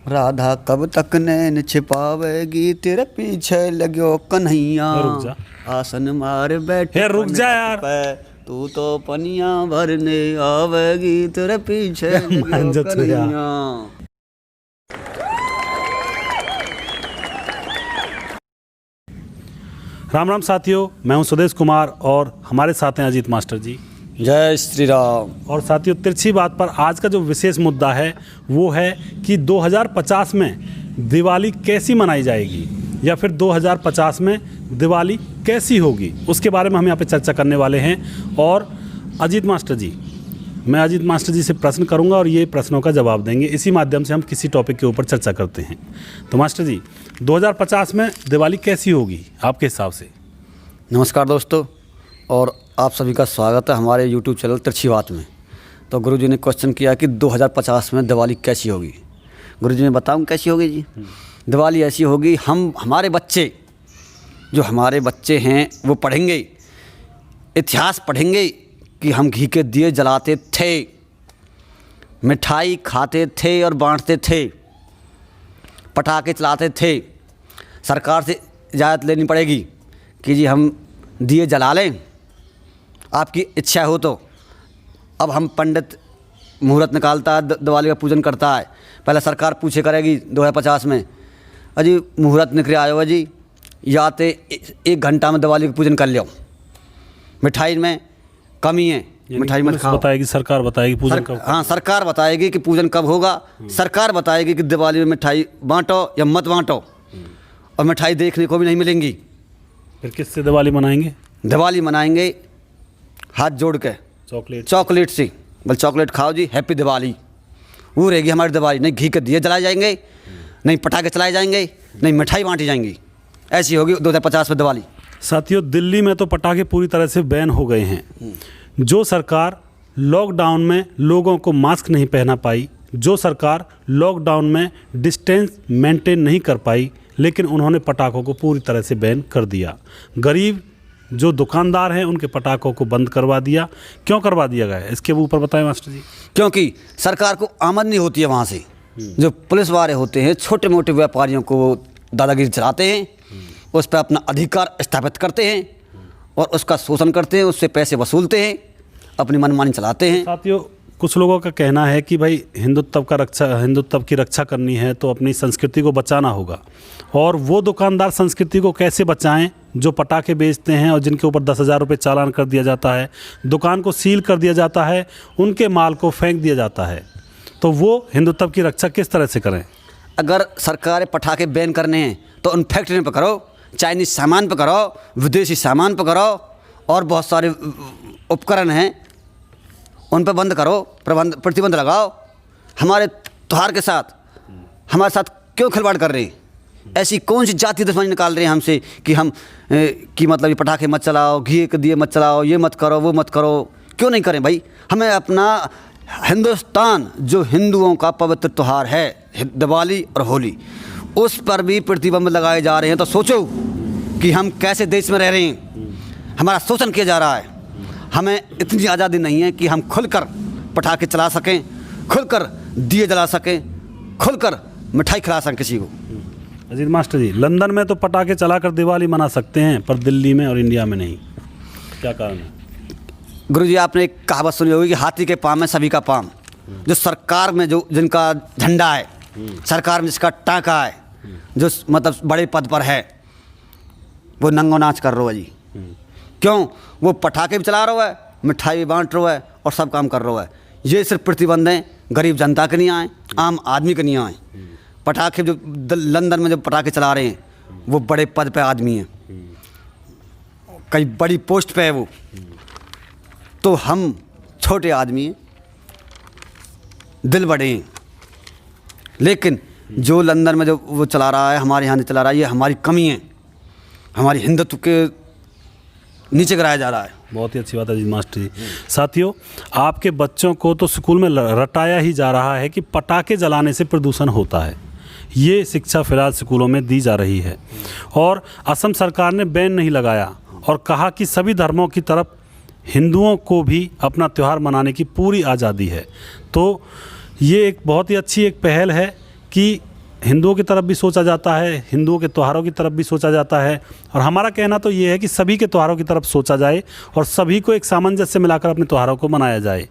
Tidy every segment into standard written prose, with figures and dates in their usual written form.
राधा कब तक नैन छिपावेगी तेरे पीछे लगो कन्हैया। रुक जा। आसन मार बैठे हे रुक जा यार। तू तो पनिया भरने आवेगी तेरे पीछे मान जा लगो तू यार। कन्हैया। राम राम साथियों, मैं हूं सुदेश कुमार और हमारे साथ हैं अजीत मास्टर जी। जय श्री राम। और साथियों, तिरछी बात पर आज का जो विशेष मुद्दा है वो है कि 2050 में दिवाली कैसी मनाई जाएगी या फिर 2050 में दिवाली कैसी होगी, उसके बारे में हम यहाँ पे चर्चा करने वाले हैं। और अजीत मास्टर जी से प्रश्न करूंगा और ये प्रश्नों का जवाब देंगे। इसी माध्यम से हम किसी टॉपिक के ऊपर चर्चा करते हैं। तो मास्टर जी, 2050 में दिवाली कैसी होगी आपके हिसाब से? नमस्कार दोस्तों, और आप सभी का स्वागत है हमारे यूट्यूब चैनल तिरछी बात में। तो गुरुजी ने क्वेश्चन किया कि 2050 में दिवाली कैसी होगी। गुरुजी ने बताऊं कैसी होगी जी। दिवाली ऐसी होगी, हमारे बच्चे हैं वो पढ़ेंगे, इतिहास पढ़ेंगे कि हम घी के दिए जलाते थे, मिठाई खाते थे और बांटते थे, पटाखे चलाते थे। सरकार से इजाज़त लेनी पड़ेगी कि जी हम दिए जला लें, आपकी इच्छा हो तो। अब हम पंडित मुहूर्त निकालता है, दिवाली का पूजन करता है, पहले सरकार पूछे करेगी 2050 में, अजी मुहूर्त निकले आयो जी, या तो 1 घंटा में दिवाली का पूजन कर लो, मिठाई में कमी है, मिठाई मत खाओ। बताएगी सरकार, बताएगी पूजन कब? हाँ, सरकार बताएगी कि पूजन कब होगा। सरकार बताएगी कि दिवाली में मिठाई बांटो या मत बांटो, और मिठाई देखने को भी नहीं मिलेंगी। फिर किससे दिवाली मनाएंगे? दिवाली मनाएंगे हाथ जोड़ के, चॉकलेट से। बोल चॉकलेट खाओ जी, हैप्पी दिवाली। वो रहेगी हमारी दिवाली। नहीं घी के दिए जलाए जाएंगे, नहीं पटाखे चलाए जाएंगे, नहीं मिठाई बांटी जाएंगी। ऐसी होगी 2050 में दिवाली। साथियों, दिल्ली में तो पटाखे पूरी तरह से बैन हो गए हैं। जो सरकार लॉकडाउन में लोगों को मास्क नहीं पहना पाई, जो सरकार लॉकडाउन में डिस्टेंस मेंटेन नहीं कर पाई, लेकिन उन्होंने पटाखों को पूरी तरह से बैन कर दिया। गरीब जो दुकानदार हैं उनके पटाखों को बंद करवा दिया। क्यों करवा दिया गया है, इसके ऊपर बताएं मास्टर जी। क्योंकि सरकार को आमदनी होती है वहाँ से। जो पुलिस वाले होते हैं छोटे मोटे व्यापारियों को दादागिरी चलाते हैं, उस पर अपना अधिकार स्थापित करते हैं और उसका शोषण करते हैं, उससे पैसे वसूलते हैं, अपनी मनमानी चलाते हैं। साथियों, कुछ लोगों का कहना है कि भाई हिंदुत्व की रक्षा करनी है तो अपनी संस्कृति को बचाना होगा। और वो दुकानदार संस्कृति को कैसे बचाएं जो पटाखे बेचते हैं और जिनके ऊपर 10,000 रुपये चालान कर दिया जाता है, दुकान को सील कर दिया जाता है, उनके माल को फेंक दिया जाता है। तो वो हिंदुत्व की रक्षा किस तरह से करें? अगर सरकार पटाखे बैन करने हैं तो उन फैक्ट्रियों पर करो, चाइनीज़ सामान पर करो, विदेशी सामान पर करो, और बहुत सारे उपकरण हैं उन पर बंद करो, प्रतिबंध लगाओ। हमारे त्योहार के साथ हमारे साथ क्यों खिलवाड़ कर रहे हैं? ऐसी कौन सी जाति दुश्मनी निकाल रहे हैं हमसे कि हम मतलब ये पटाखे मत चलाओ, घी के दिए मत चलाओ, ये मत करो, वो मत करो। क्यों नहीं करें भाई? हमें अपना हिंदुस्तान जो हिंदुओं का पवित्र त्यौहार है दिवाली और होली, उस पर भी प्रतिबंध लगाए जा रहे हैं। तो सोचो कि हम कैसे देश में रह रहे हैं, हमारा शोषण किया जा रहा है। हमें इतनी आज़ादी नहीं है कि हम खुलकर पटाखे चला सकें, खुलकर दिए जला सकें, खुलकर मिठाई खिला सकें किसी को। अजीत मास्टर जी, लंदन में तो पटाखे चलाकर दिवाली मना सकते हैं पर दिल्ली में और इंडिया में नहीं, क्या कारण है? गुरुजी, आपने एक कहावत सुनी होगी कि हाथी के पाँव में सभी का पाँव। जो सरकार में जो जिनका झंडा है, सरकार में जिसका टाँका है, जो मतलब बड़े पद पर है, वो नंगो नाच कर रहा है जी। क्यों? वो पटाखे भी चला रहा है, मिठाई भी बांट रहा है और सब काम कर रहा है। ये सिर्फ प्रतिबंध हैं, गरीब जनता के नहीं आए, आम आदमी के नहीं आए। पटाखे जो लंदन में जो पटाखे चला रहे हैं वो बड़े पद पे आदमी हैं, कई बड़ी पोस्ट पे है वो। तो हम छोटे आदमी हैं, दिल बड़े हैं। लेकिन जो लंदन में जो वो चला रहा है, हमारे यहाँ नहीं चला रहा है, ये हमारी कमी है, हमारी हिंदुत्व के नीचे गिराया जा रहा है। बहुत ही अच्छी बात है जी मास्टर जी। साथियों, आपके बच्चों को तो स्कूल में रटाया ही जा रहा है कि पटाखे जलाने से प्रदूषण होता है। ये शिक्षा फिलहाल स्कूलों में दी जा रही है। और असम सरकार ने बैन नहीं लगाया और कहा कि सभी धर्मों की तरफ हिंदुओं को भी अपना त्यौहार मनाने की पूरी आज़ादी है। तो ये एक बहुत ही अच्छी एक पहल है कि हिंदुओं की तरफ भी सोचा जाता है, हिंदुओं के त्योहारों की तरफ भी सोचा जाता है, और हमारा कहना तो ये है कि सभी के त्योहारों की तरफ सोचा जाए और सभी को एक सामंजस्य मिलाकर अपने त्योहारों को मनाया जाए।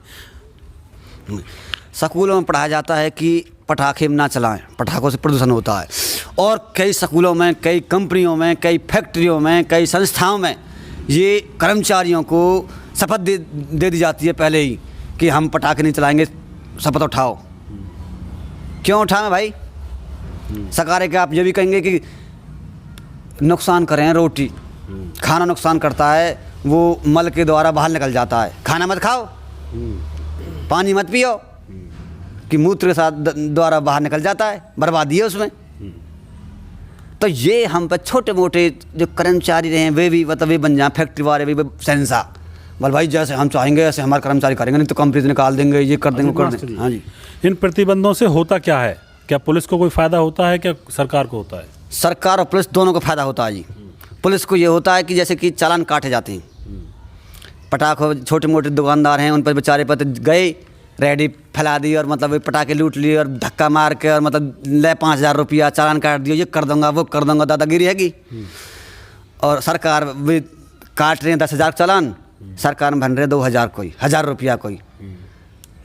स्कूलों में पढ़ाया जाता है कि पटाखे ना चलाएं, पटाखों से प्रदूषण होता है। और कई स्कूलों में, कई कंपनियों में, कई फैक्ट्रियों में, कई संस्थाओं में ये कर्मचारियों को शपथ दे दी जाती है पहले ही कि हम पटाखे नहीं चलाएंगे, शपथ उठाओ। क्यों उठाएं भाई? सरकार के आप ये भी कहेंगे कि नुकसान करें, रोटी खाना नुकसान करता है, वो मल के द्वारा बाहर निकल जाता है, खाना मत खाओ, पानी मत पियो कि मूत्र के साथ द्वारा बाहर निकल जाता है, बर्बादी है उसमें। तो ये हम पर छोटे मोटे जो कर्मचारी रहे हैं वे भी मतलब वे बन जाए फैक्ट्री वाले भी शहंशाह, बोल भाई जैसे हम चाहेंगे ऐसे हमारे कर्मचारी करेंगे, नहीं तो कंपनी से निकाल देंगे, ये कर देंगे, वो कर देंगे। हाँ जी। इन प्रतिबंधों से होता क्या है? क्या पुलिस को कोई फ़ायदा होता है, क्या सरकार को होता है? सरकार और पुलिस दोनों को फ़ायदा होता है जी। पुलिस को ये होता है कि जैसे कि चालान काटे जाते हैं, पटाखों छोटे मोटे दुकानदार हैं उन पर बेचारे पर गए, रेडी फैला दी और मतलब पटाखे लूट लिए और धक्का मार के और मतलब ले 5,000 रुपया चालान काट दिया, ये कर दूंगा वो कर दूंगा, दादागिरी हैगी। और सरकार भी काट रहे हैं 10,000 चालान, सरकार में बन रहे 2,000 कोई 1,000 रुपया कोई,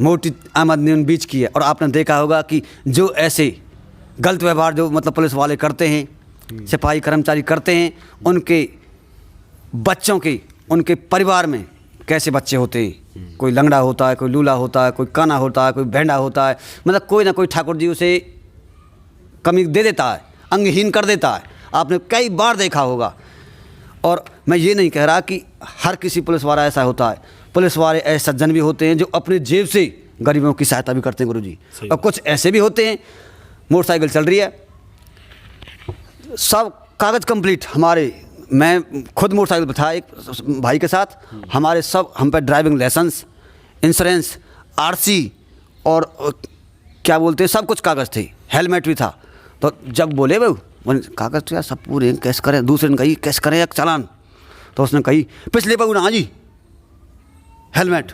मोटी आमदनी उन बीच की है। और आपने देखा होगा कि जो ऐसे गलत व्यवहार जो मतलब पुलिस वाले करते हैं, सिपाही कर्मचारी करते हैं, उनके बच्चों के, उनके परिवार में कैसे बच्चे होते हैं, कोई लंगड़ा होता है, कोई लूला होता है, कोई काना होता है, कोई भेंडा होता है, मतलब कोई ना कोई ठाकुर जी उसे कमी दे देता है, अंगहीन कर देता है। आपने कई बार देखा होगा। और मैं ये नहीं कह रहा कि हर किसी पुलिस वाला ऐसा होता है, पुलिस वाले ऐसे सज्जन भी होते हैं जो अपने जेब से गरीबों की सहायता भी करते हैं गुरुजी, और कुछ ऐसे भी होते हैं मोटरसाइकिल चल रही है, सब कागज़ कंप्लीट हमारे, मैं खुद मोटरसाइकिल पर था एक भाई के साथ, हमारे सब हम पे ड्राइविंग लाइसेंस, इंश्योरेंस, आरसी और क्या बोलते हैं सब कुछ कागज़ थे, हेलमेट भी था। तो जब बोले वो कागज़ तो यार सब पूरे कैसे करें, दूसरे ने कही कैसे करें एक चालान, तो उसने कही पिछले पर ना जी हेलमेट।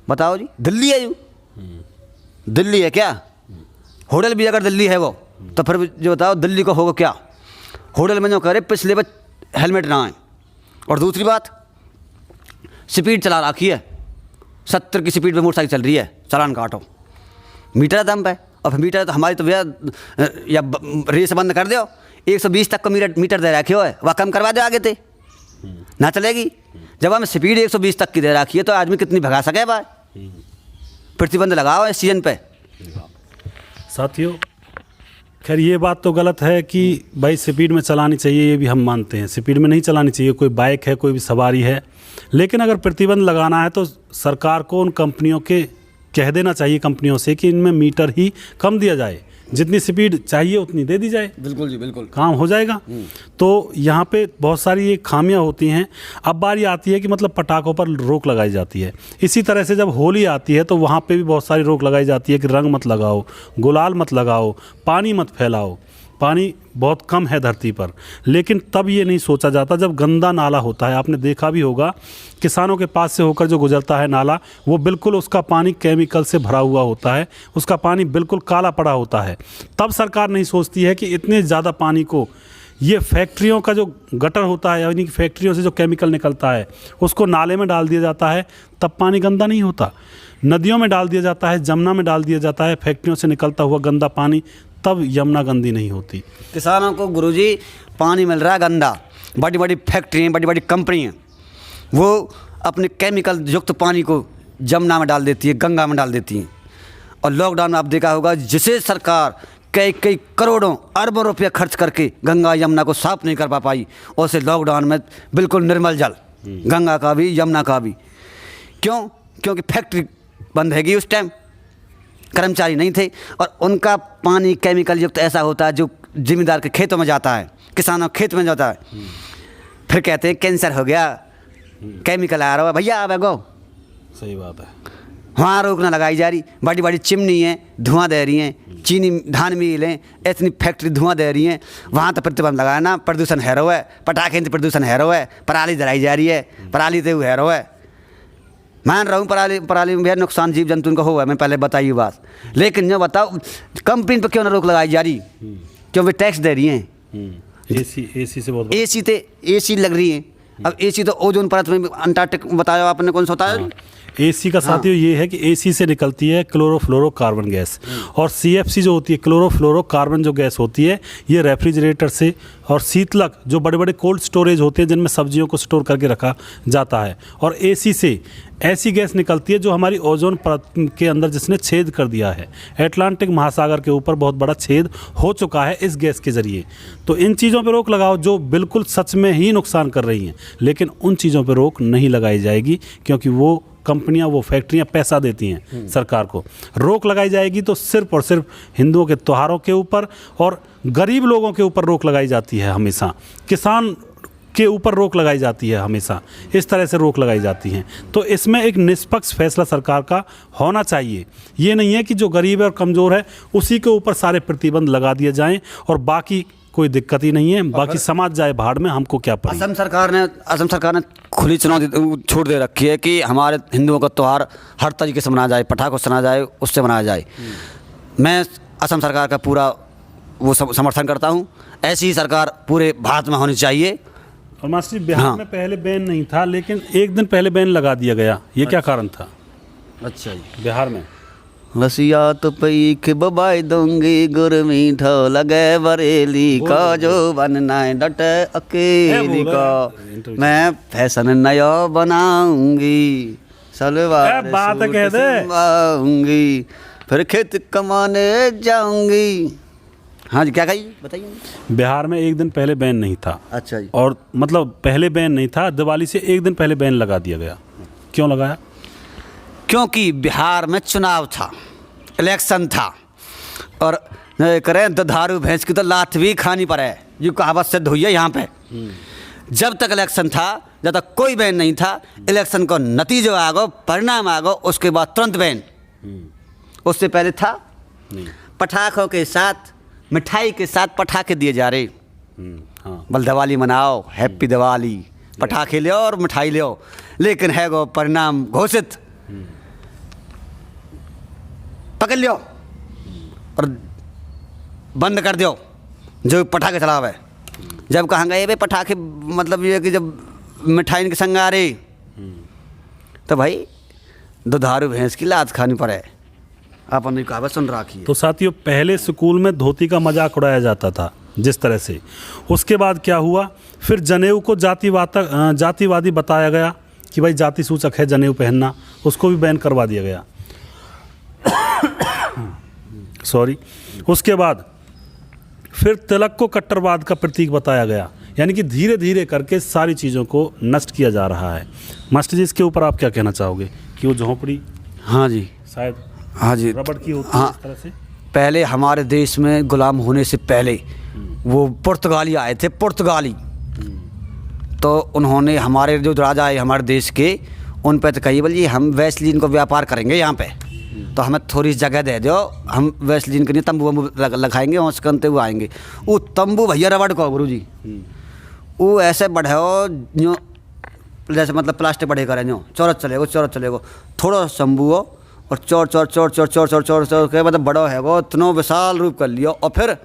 बताओ जी, दिल्ली है जो, दिल्ली है क्या? होटल भी अगर दिल्ली है वो, तो फिर जो बताओ दिल्ली को होगा क्या? होटल में जो करे पिछले पर हेलमेट ना आए। और दूसरी बात, स्पीड चला रखी है, 70 की स्पीड पे मोटरसाइकिल चल रही है, चालान काटो, मीटर दम पे। और फिर मीटर तो हमारी तो भैया या रेस बंद कर दो, 120 तक का मीटर दे रखे हो है, वह कम करवा दो आगे थे ना चलेगी। जब हमें स्पीड 120 तक की दे रखी है तो आदमी कितनी भगा सके भाई? प्रतिबंध लगाओ इस सीजन पे। साथियों, खैर ये बात तो गलत है कि भाई स्पीड में चलानी चाहिए, ये भी हम मानते हैं, स्पीड में नहीं चलानी चाहिए, कोई बाइक है, कोई भी सवारी है। लेकिन अगर प्रतिबंध लगाना है तो सरकार को उन कंपनियों के कह देना चाहिए, कंपनियों से कि इनमें मीटर ही कम दिया जाए, जितनी स्पीड चाहिए उतनी दे दी जाए, बिल्कुल जी बिल्कुल, काम हो जाएगा। तो यहाँ पे बहुत सारी ये खामियां होती हैं। अब बारी आती है कि मतलब पटाखों पर रोक लगाई जाती है। इसी तरह से जब होली आती है तो वहाँ पे भी बहुत सारी रोक लगाई जाती है कि रंग मत लगाओ, गुलाल मत लगाओ, पानी मत फैलाओ। पानी बहुत कम है धरती पर, लेकिन तब ये नहीं सोचा जाता जब गंदा नाला होता है। आपने देखा भी होगा, किसानों के पास से होकर जो गुजरता है नाला, वो बिल्कुल उसका पानी केमिकल से भरा हुआ होता है, उसका पानी बिल्कुल काला पड़ा होता है। तब सरकार नहीं सोचती है कि इतने ज़्यादा पानी को ये फैक्ट्रियों का जो गटर होता है, यानी कि फैक्ट्रियों से जो केमिकल निकलता है उसको नाले में डाल दिया जाता है, तब पानी गंदा नहीं होता। नदियों में डाल दिया जाता है, जमुना में डाल दिया जाता है फैक्ट्रियों से निकलता हुआ गंदा पानी, तब यमुना गंदी नहीं होती। किसानों को गुरुजी पानी मिल रहा है गंदा, बड़ी बड़ी फैक्ट्री, बड़ी बड़ी कंपनियाँ वो अपने केमिकल युक्त पानी को जमुना में डाल देती है, गंगा में डाल देती हैं। और लॉकडाउन में आप देखा होगा, जिसे सरकार कई कई करोड़ों अरबों रुपया खर्च करके गंगा यमुना को साफ नहीं कर पा पाई, और उसे लॉकडाउन में बिल्कुल निर्मल जल, गंगा का भी यमुना का भी। क्यों? क्योंकि फैक्ट्री बंद हैगी, उस टाइम कर्मचारी नहीं थे, और उनका पानी केमिकल युक्त ऐसा होता है जो जिम्मेदार के खेतों में जाता है, किसानों के खेत में जाता है। फिर कहते हैं कैंसर हो गया, केमिकल आ रहा है। भैया अब गो, सही बात है, वहाँ रोक ना लगाई जा रही। बड़ी बड़ी चिमनी है, धुआं दे रही हैं, चीनी धान मिल है, इतनी फैक्ट्री धुआं दे रही हैं, वहाँ तो प्रतिबंध लगाना। प्रदूषण हैरो है, पटाखे से प्रदूषण हैरो है, पराली जलाई जा रही है, पराली से वो हैरो है। मान रहा हूँ पराली पराली में भैया नुकसान जीव जंतु उनका हुआ है, मैं पहले बताई बात। लेकिन जो बताओ कंपनी पर क्यों ना रोक लगाई जा रही, क्यों वे टैक्स दे रही हैं। एसी से बहुत एसी लग रही है। अब एसी तो ओजोन परत में अंटार्कटिक बताया आपने, कौन सा होता है। एसी का साथियों ये है कि एसी से निकलती है क्लोरोफ्लोरोकार्बन गैस, और सीएफसी जो होती है क्लोरोफ्लोरोकार्बन जो गैस होती है, ये रेफ्रिजरेटर से और शीतलक जो बड़े बड़े कोल्ड स्टोरेज होते हैं जिनमें सब्जियों को स्टोर करके रखा जाता है, और एसी से ऐसी गैस निकलती है जो हमारी ओजोन परत के अंदर जिसने छेद कर दिया है। अटलांटिक महासागर के ऊपर बहुत बड़ा छेद हो चुका है इस गैस के ज़रिए। तो इन चीज़ों पर रोक लगाओ जो बिल्कुल सच में ही नुकसान कर रही हैं, लेकिन उन चीज़ों पर रोक नहीं लगाई जाएगी क्योंकि वो कंपनियां, वो फैक्ट्रियां पैसा देती हैं सरकार को। रोक लगाई जाएगी तो सिर्फ और सिर्फ हिंदुओं के त्योहारों के ऊपर और गरीब लोगों के ऊपर रोक लगाई जाती है हमेशा, किसान के ऊपर रोक लगाई जाती है हमेशा, इस तरह से रोक लगाई जाती हैं। तो इसमें एक निष्पक्ष फैसला सरकार का होना चाहिए। ये नहीं है कि जो गरीब है और कमज़ोर है उसी के ऊपर सारे प्रतिबंध लगा दिए जाएं और बाकी कोई दिक्कत ही नहीं है, बाकी समाज जाए भाड़ में, हमको क्या पड़ी। असम सरकार ने खुली चुनौती छूट दे रखी है कि हमारे हिंदुओं का त्यौहार हर तरीके से मनाया जाए, पटाखों से मनाया जाए, उससे मनाया जाए। मैं असम सरकार का पूरा वो समर्थन करता हूँ। ऐसी ही सरकार पूरे भारत में होनी चाहिए। और मास्टर जी, बिहार में पहले बैन नहीं था, लेकिन एक दिन पहले बैन लगा दिया गया, ये क्या कारण था? अच्छा जी। बिहार में रसिया तो पई के बबाई दूंगी गुर मीठो लगे बरेली का जो बनना डटे अकेली का, मैं फैशन नया बनाऊंगी सलवार बात कह दे सिलवाऊंगी, फिर खेत कमाने जाऊंगी। हाँ जी, क्या कही बताइए। बिहार में एक दिन पहले बैन नहीं था। अच्छा जी। और मतलब पहले बैन नहीं था, दिवाली से एक दिन पहले बैन लगा दिया गया। क्यों लगाया? क्योंकि बिहार में चुनाव था, इलेक्शन था, और करें दुधारू भैंस की तो लात भी खानी पड़े, ये कहावत सिद्ध हुई है यहाँ पे। जब तक इलेक्शन था, जब तक कोई बैन नहीं था, इलेक्शन को नतीजा आ गो, परिणाम आ गो, उसके बाद तुरंत बैन। उससे पहले था नहीं। पटाखों के साथ, मिठाई के साथ पटाखे दिए जा रहे। हाँ। बल दिवाली मनाओ, हैप्पी दिवाली, पटाखे ले और मिठाई ले, लेकिन है गो परिणाम घोषित, पकड़ लियो और बंद कर दियो जो पटाखे चलावे। जब कहाँ गए भाई पटाखे, मतलब ये कि जब मिठाई के संग आ रही तो भाई दुधारू भैंस की लात खानी पड़े। आपने कहावत सुन रखी है। तो साथियों, पहले स्कूल में धोती का मजाक उड़ाया जाता था जिस तरह से, उसके बाद क्या हुआ, फिर जनेऊ को जातिवादी बताया गया कि भाई जाति सूचक है जनेऊ पहनना, उसको भी बैन करवा दिया गया। सॉरी। उसके बाद फिर तिलक को कट्टरवाद का प्रतीक बताया गया, यानी कि धीरे धीरे करके सारी चीज़ों को नष्ट किया जा रहा है। मास्टर जी, इसके ऊपर आप क्या कहना चाहोगे कि वो झोंपड़ी हाँ जी, शायद हाँ जी, रबड़ की होती है हाँ, इस तरह से? पहले हमारे देश में गुलाम होने से पहले वो पुर्तगाली आए थे, पुर्तगाली। तो उन्होंने हमारे जो राजा है हमारे देश के, उन पर तो कही बोलिए हम वैसलीन को व्यापार करेंगे यहाँ पे, तो हमें थोड़ी जगह दे दो, हम वैसलीन के लिए तंबू वंबू लगाएंगे, वहाँ से करते हुए आएंगे। वो तंबू भैया रबड़ को गुरु जी, वो ऐसे बढ़े हो जो जैसे मतलब प्लास्टिक बढ़े करें, जो चौरत चलेगो, थोड़ा शंबू हो और चौर के मतलब बड़ा है वो, इतना विशाल रूप कर लियो। और फिर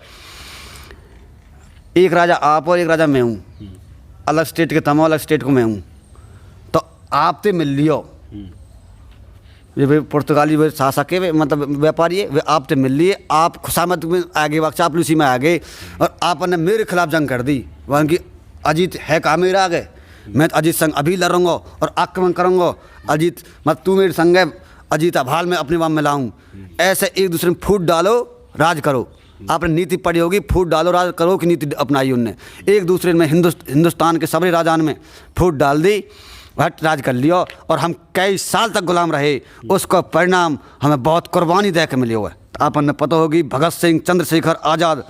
एक राजा आप और एक राजा मैं हूँ, अलग स्टेट के तमाम, अलग स्टेट को मैं हूँ, तो आपसे मिल लियो। ये वे पुर्तगाली वे शासक है, मतलब व्यापारी है, वे आपसे मिल लिए, आप खुशामद में आगे, चापलूसी में आ गए और आपने मेरे खिलाफ जंग कर दी। वहाँ की अजीत है कहाँ मेरे आगे, मैं तो अजीत संग अभी लड़ूंगा और आक्रमण करूँगा, अजीत मत तू मेरे संग है, अजीत अभाल में अपने वाम में लाऊं। ऐसे एक दूसरे में फूट डालो, राज करो। आपने नीति पढ़ी होगी, फूट डालो राज करो की नीति अपनाई उनने। एक दूसरे में हिंदुस्तान के सभी राजान में फूट डाल दी, भट राज कर लियो, और हम कई साल तक गुलाम रहे। उसका परिणाम हमें बहुत कुर्बानी दे के मिली हुआ है। आपने पता होगी भगत सिंह, चंद्रशेखर आज़ाद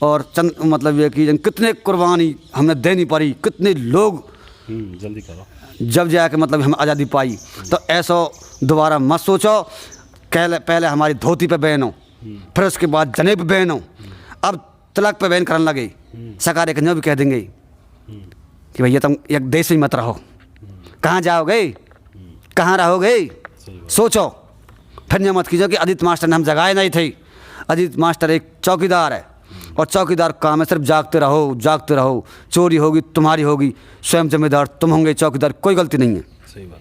और मतलब ये कि कितने कुर्बानी हमने देनी पड़ी, कितने लोग जल्दी करो जब जाके मतलब हम आज़ादी पाई। तो ऐसा दोबारा मत सोचो। पहले हमारी धोती पे बैन हो, फिर उसके बाद जनेब पे बैन हो, अब तिलक पे बैन करने लगे। सरकार एक भी कह देंगे कि भैया तुम एक देश में मत रहो, कहाँ जाओगे, कहाँ रहोगे? सोचो। फिर ये मत कीजिए कि अदित मास्टर ने हम जगाए नहीं थे। अदित मास्टर एक चौकीदार है और चौकीदार काम है सिर्फ जागते रहो, जागते रहो। चोरी होगी तुम्हारी होगी, स्वयं जिम्मेदार तुम होंगे, चौकीदार कोई गलती नहीं है। सही बात।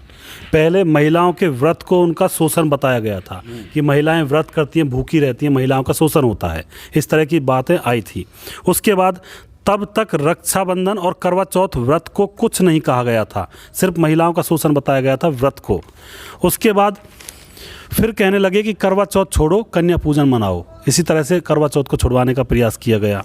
पहले महिलाओं के व्रत को उनका शोषण बताया गया था कि महिलाएं व्रत करती हैं, भूखी रहती हैं, महिलाओं का शोषण होता है, इस तरह की बातें आई थी। उसके बाद तब तक रक्षाबंधन और करवा चौथ व्रत को कुछ नहीं कहा गया था, सिर्फ महिलाओं का शोषण बताया गया था व्रत को। उसके बाद फिर कहने लगे कि करवा चौथ छोड़ो, कन्या पूजन मनाओ। इसी तरह से करवा चौथ को छुड़वाने का प्रयास किया गया।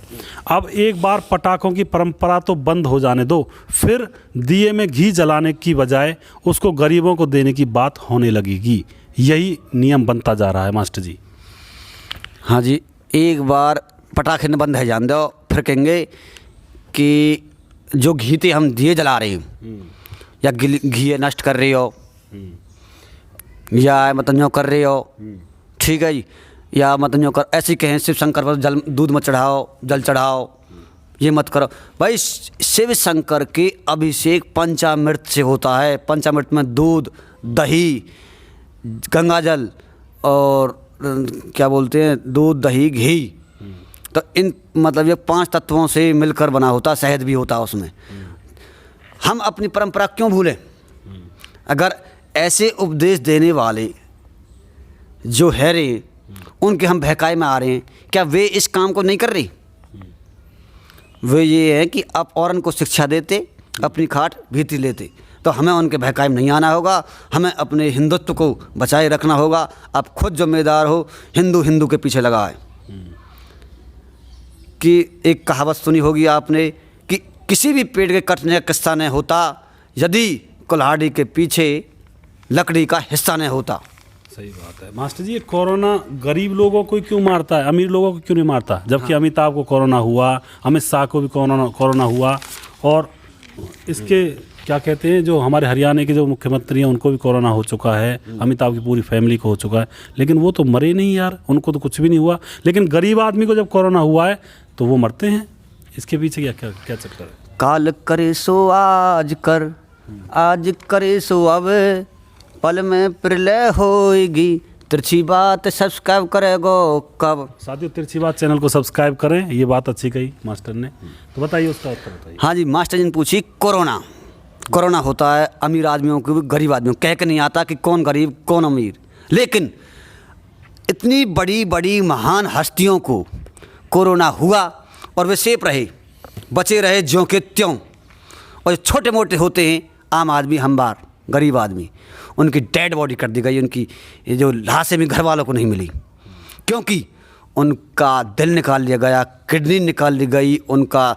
अब एक बार पटाखों की परंपरा तो बंद हो जाने दो, फिर दिए में घी जलाने की बजाय उसको गरीबों को देने की बात होने लगेगी। यही नियम बनता जा रहा है मास्टर जी। हाँ जी, एक बार पटाखे न बंद है जान दो, फिर कहेंगे कि जो घी थे हम दिए जला रहे हैं या घी नष्ट कर रहे हो या मतलब यूँ कर रहे हो, ठीक है जी, या मतलब यूँ कर, ऐसे कहें शिव शंकर पर जल दूध मत चढ़ाओ, जल चढ़ाओ, ये मत करो भाई। शिव शंकर के अभिषेक पंचामृत से होता है। पंचामृत में दूध, दही, गंगा जल और क्या बोलते हैं, दूध, दही, घी, तो इन मतलब ये 5 तत्वों से मिलकर बना होता है। शहद भी होता है उसमें। हम अपनी परंपरा क्यों भूलें? अगर ऐसे उपदेश देने वाले जो है रे, उनके हम बहकाए में आ रहे हैं, क्या वे इस काम को नहीं कर रही? वे ये है कि आप औरन को शिक्षा देते, अपनी खाट भीतर लेते, तो हमें उनके बहकाए में नहीं आना होगा। हमें अपने हिंदुत्व को बचाए रखना होगा। आप खुद जिम्मेदार हो, हिंदू हिंदू के पीछे लगा है। कि एक कहावत सुनी होगी आपने कि किसी भी पेड़ के कटने का किस्सा नहीं होता यदि कुल्हाड़ी के पीछे लकड़ी का हिस्सा नहीं होता। सही बात है मास्टर जी। ये कोरोना गरीब लोगों को क्यों मारता है, अमीर लोगों को क्यों नहीं मारता? जबकि हाँ। अमिताभ को कोरोना हुआ, अमित शाह को भी कोरोना हुआ, और इसके क्या कहते हैं, जो हमारे हरियाणा के जो मुख्यमंत्री हैं उनको भी कोरोना हो चुका है, अमिताभ की पूरी फैमिली को हो चुका है, लेकिन वो तो मरे नहीं यार, उनको तो कुछ भी नहीं हुआ। लेकिन गरीब आदमी को जब कोरोना हुआ है तो वो मरते हैं। इसके पीछे क्या चक्कर है? काल करे सो आज कर, आज करे सो अब, पल में प्रलय होएगी, तिरछी बात सब्सक्राइब करेगो कब। साथियों, तिरछी बात चैनल को सब्सक्राइब करें, ये बात अच्छी कही मास्टर ने। तो बताइए उसका उत्तर बताइए। हाँ जी, मास्टर जी ने पूछी कोरोना होता है अमीर आदमियों को भी, गरीब आदमियों को। कह के नहीं आता कि कौन गरीब कौन अमीर, लेकिन इतनी बड़ी बड़ी महान हस्तियों को कोरोना हुआ और वे सेफ रहे, बचे रहे ज्यों के त्यों। और छोटे मोटे होते हैं आम आदमी, हमबार गरीब आदमी, उनकी डेड बॉडी कर दी गई, उनकी ये जो लाशें भी घर वालों को नहीं मिली, क्योंकि उनका दिल निकाल लिया गया, किडनी निकाल ली गई, उनका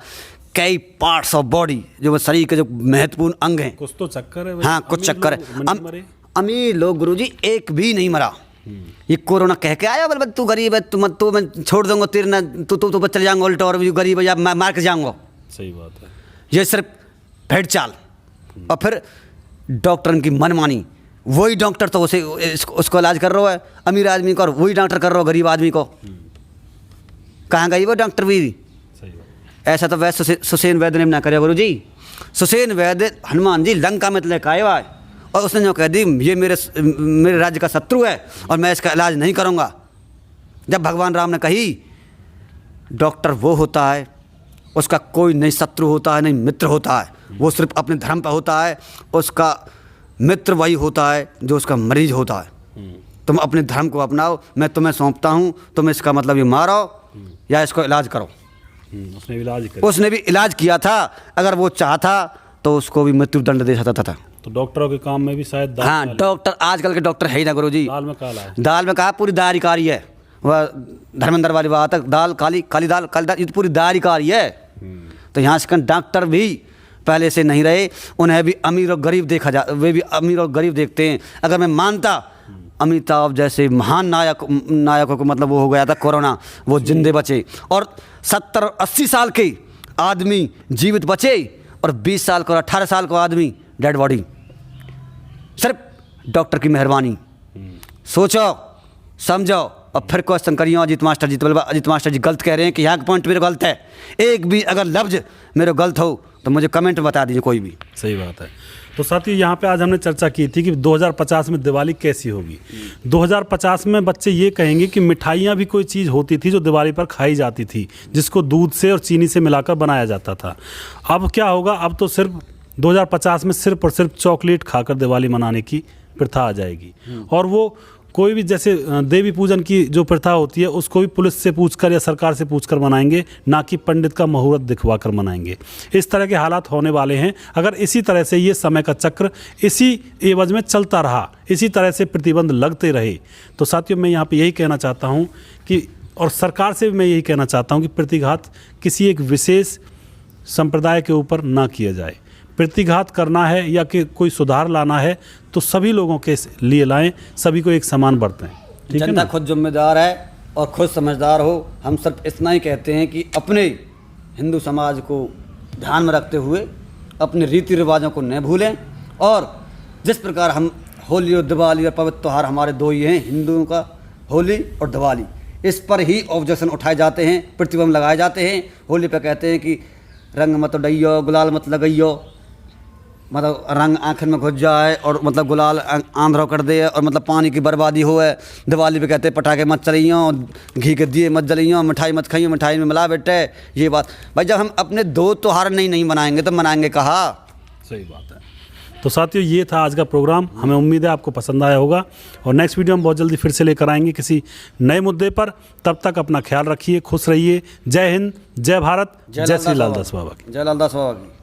कई पार्ट्स ऑफ बॉडी जो शरीर के जो महत्वपूर्ण अंग हैं, कुछ तो चक्कर है। हाँ, कुछ चक्कर है। अमीर लोग गुरुजी एक भी नहीं मरा। ये कोरोना कह के आया बोले तू गरीब है, तू मत, तू मैं छोड़ दूंगा तेरे ना, तू चले जाऊंगा उल्टा, और गरीब है या मार के जाऊंगा। सही बात है। ये सिर्फ भेड़ चाल। और फिर डॉक्टर की मनमानी, वही डॉक्टर तो उसे उसको इलाज कर रहा है अमीर आदमी को, और वही डॉक्टर कर रहा है गरीब आदमी को। कहाँ गई वो डॉक्टर भी? ऐसा तो वैसे सुसेन वैद्य ने ना करे गुरु जी। सुसेन वैद्य हनुमान जी लंका में लेकर आए हुआ है, और उसने जो कह दी ये मेरे राज्य का शत्रु है और मैं इसका इलाज नहीं करूँगा। जब भगवान राम ने कही, डॉक्टर वो होता है उसका कोई नहीं शत्रु होता है नहीं मित्र होता है, वो सिर्फ अपने धर्म पर होता है। उसका मित्र वही होता है जो उसका मरीज होता है। तुम अपने धर्म को अपनाओ, मैं तुम्हें सौंपता हूँ, तुम इसका मतलब ये मारो या इसको इलाज करो। उसने भी इलाज किया था। अगर वो चाहता तो उसको भी मृत्यु दंड दे सकता था। तो डॉक्टरों के काम में भी शायद हाँ, डॉक्टर आजकल के डॉक्टर है ही ना गुरु जी। दाल में काला है, दाल में कहा पूरी दाल कारी है। वह धर्मेंद्र वाली बात है, दाल काली काली दाल, ये तो पूरी दाल कारी है। तो यहाँ से डॉक्टर भी पहले से नहीं रहे, उन्हें भी अमीर और गरीब देखा जा, वे भी अमीर और गरीब देखते हैं। अगर मैं मानता अमिताभ जैसे महान नायकों को मतलब वो हो गया था कोरोना, वो जिंदे बचे, और 70 और 80 साल के आदमी जीवित बचे, और 20 साल का और 18 साल का आदमी डेड बॉडी। सिर्फ डॉक्टर की मेहरबानी। सोचो समझो। और फिर क्वेश्चन करियो अजीत मास्टर जी, तो बोले अजीत मास्टर जी गलत कह रहे हैं कि यहाँ का पॉइंट मेरे गलत है। एक भी अगर लफ्ज़ मेरे गलत हो तो मुझे कमेंट बता दीजिए कोई भी। सही बात है। तो साथियों, यहाँ पे आज हमने चर्चा की थी कि 2050 में दिवाली कैसी होगी। 2050 में बच्चे ये कहेंगे कि मिठाइयाँ भी कोई चीज़ होती थी जो दिवाली पर खाई जाती थी, जिसको दूध से और चीनी से मिलाकर बनाया जाता था। अब क्या होगा, अब तो सिर्फ 2050 में सिर्फ और सिर्फ चॉकलेट खाकर दिवाली मनाने की प्रथा आ जाएगी। और वो कोई भी जैसे देवी पूजन की जो प्रथा होती है उसको भी पुलिस से पूछकर या सरकार से पूछकर मनाएंगे, ना कि पंडित का मुहूर्त दिखवाकर मनाएंगे। इस तरह के हालात होने वाले हैं अगर इसी तरह से ये समय का चक्र इसी एवज में चलता रहा, इसी तरह से प्रतिबंध लगते रहे। तो साथियों, मैं यहाँ पे यही कहना चाहता हूँ कि, और सरकार से भी मैं यही कहना चाहता हूँ कि प्रतिघात किसी एक विशेष संप्रदाय के ऊपर ना किया जाए। प्रतिघात करना है या कि कोई सुधार लाना है तो सभी लोगों के लिए लाएं, सभी को एक समान बरतें। ठीक है जनता ना? खुद जिम्मेदार है और खुद समझदार हो। हम सिर्फ इतना ही कहते हैं कि अपने हिंदू समाज को ध्यान में रखते हुए अपने रीति रिवाजों को न भूलें। और जिस प्रकार हम होली और दिवाली और पवित्र त्यौहार हमारे दो ही हैं, हिंदुओं का होली और दिवाली, इस पर ही ऑब्जेक्शन उठाए जाते हैं, प्रतिबंध लगाए जाते हैं। होली पे कहते हैं कि रंग मत उड़इयो, गुलाल मत लगइयो, मतलब रंग आँखन में घुस जाए और मतलब गुलाल आंध्रो कर दे और मतलब पानी की बर्बादी हो है। दिवाली पे कहते हैं पटाखे मत चलियो, घी के दिए मत जलियो, मिठाई मत खाइयो, मिठाई में मिला बेटे। ये बात भाई, जब हम अपने दो त्यौहार नहीं मनाएंगे तो मनाएंगे कहाँ? सही बात है। तो साथियों, ये था आज का प्रोग्राम। हमें उम्मीद है आपको पसंद आया होगा और नेक्स्ट वीडियो हम बहुत जल्दी फिर से लेकर आएंगे किसी नए मुद्दे पर। तब तक अपना ख्याल रखिए, खुश रहिए। जय हिंद, जय भारत, जय श्री लाल दास बाबा की। जय लाल दास बाबा की।